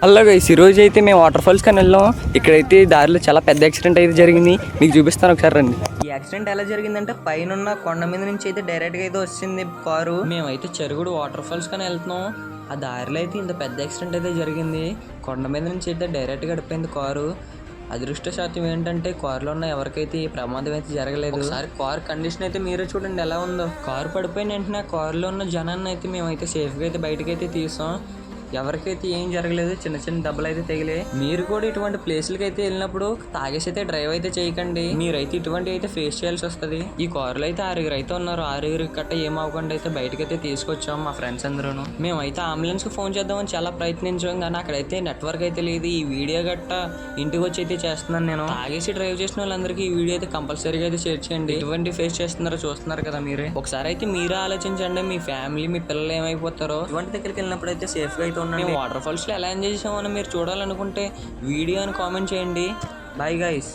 Hello guys, ఈరోజు అయితే మేము వాటర్ ఫాల్స్ కానీ వెళ్ళాం. ఇక్కడైతే దారిలో చాలా పెద్ద యాక్సిడెంట్ అయితే జరిగింది. మీకు చూపిస్తాను, ఒకసారి రండి. ఈ యాక్సిడెంట్ ఎలా జరిగిందంటే పైన కొండ మీద నుంచి అయితే డైరెక్ట్గా అయితే వచ్చింది కారు. మేమైతే చెరుగుడు వాటర్ ఫాల్స్ కానీ వెళ్తున్నాం. ఆ దారిలో అయితే ఇంత పెద్ద యాక్సిడెంట్ అయితే జరిగింది. కొండ మీద నుంచి అయితే డైరెక్ట్గా గడిపోయింది కారు. అదృష్టశాతం ఏంటంటే కారులో ఉన్న ఎవరికైతే ఈ ప్రమాదం అయితే జరగలేదు. ఒకసారి కార్ కండిషన్ అయితే మీరే చూడండి ఎలా ఉందో. కారు పడిపోయిన వెంటనే కారులో ఉన్న జనాన్ని అయితే మేమైతే సేఫ్గా అయితే బయటకు అయితే తీసాం. ఎవరికైతే ఏం జరగలేదు, చిన్న చిన్న దెబ్బలు అయితే తగిలే. మీరు కూడా ఇటువంటి ప్లేసులకి అయితే వెళ్ళినప్పుడు తాగేసి అయితే డ్రైవ్ అయితే చేయకండి. మీరైతే ఇటువంటి అయితే ఫేస్ చేయాల్సి వస్తుంది. ఈ కారులో అయితే 6 అయితే ఉన్నారు. 6 కట్ట ఏమవకుండా అయితే బయటకైతే తీసుకొచ్చాం మా ఫ్రెండ్స్ అందరూ. మేమైతే అంబులెన్స్ కి ఫోన్ చేద్దామని చాలా ప్రయత్నించాం, కానీ అక్కడైతే నెట్వర్క్ అయితే లేదు. ఈ వీడియో గట్ట ఇంటికి వచ్చి అయితే చేస్తున్నాను నేను. తాగేసి డ్రైవ్ చేసిన వాళ్ళందరికీ ఈ వీడియో అయితే కంపల్సరీగా అయితే షేర్ చేయండి. ఎటువంటి ఫేస్ చేస్తున్నారో చూస్తున్నారు కదా మీరే. ఒకసారి అయితే మీరే ఆలోచించండి, మీ ఫ్యామిలీ మీ పిల్లలు ఏమైపోతారో. ఇటువంటి దగ్గరికి వెళ్ళినప్పుడు అయితే సేఫ్ గా అయితే మేము వాటర్ ఫాల్స్ లో ఎలా ఎంజాయ్ చేసామని మీరు చూడాలనుకుంటే వీడియో అని కామెంట్ చేయండి. Bye guys.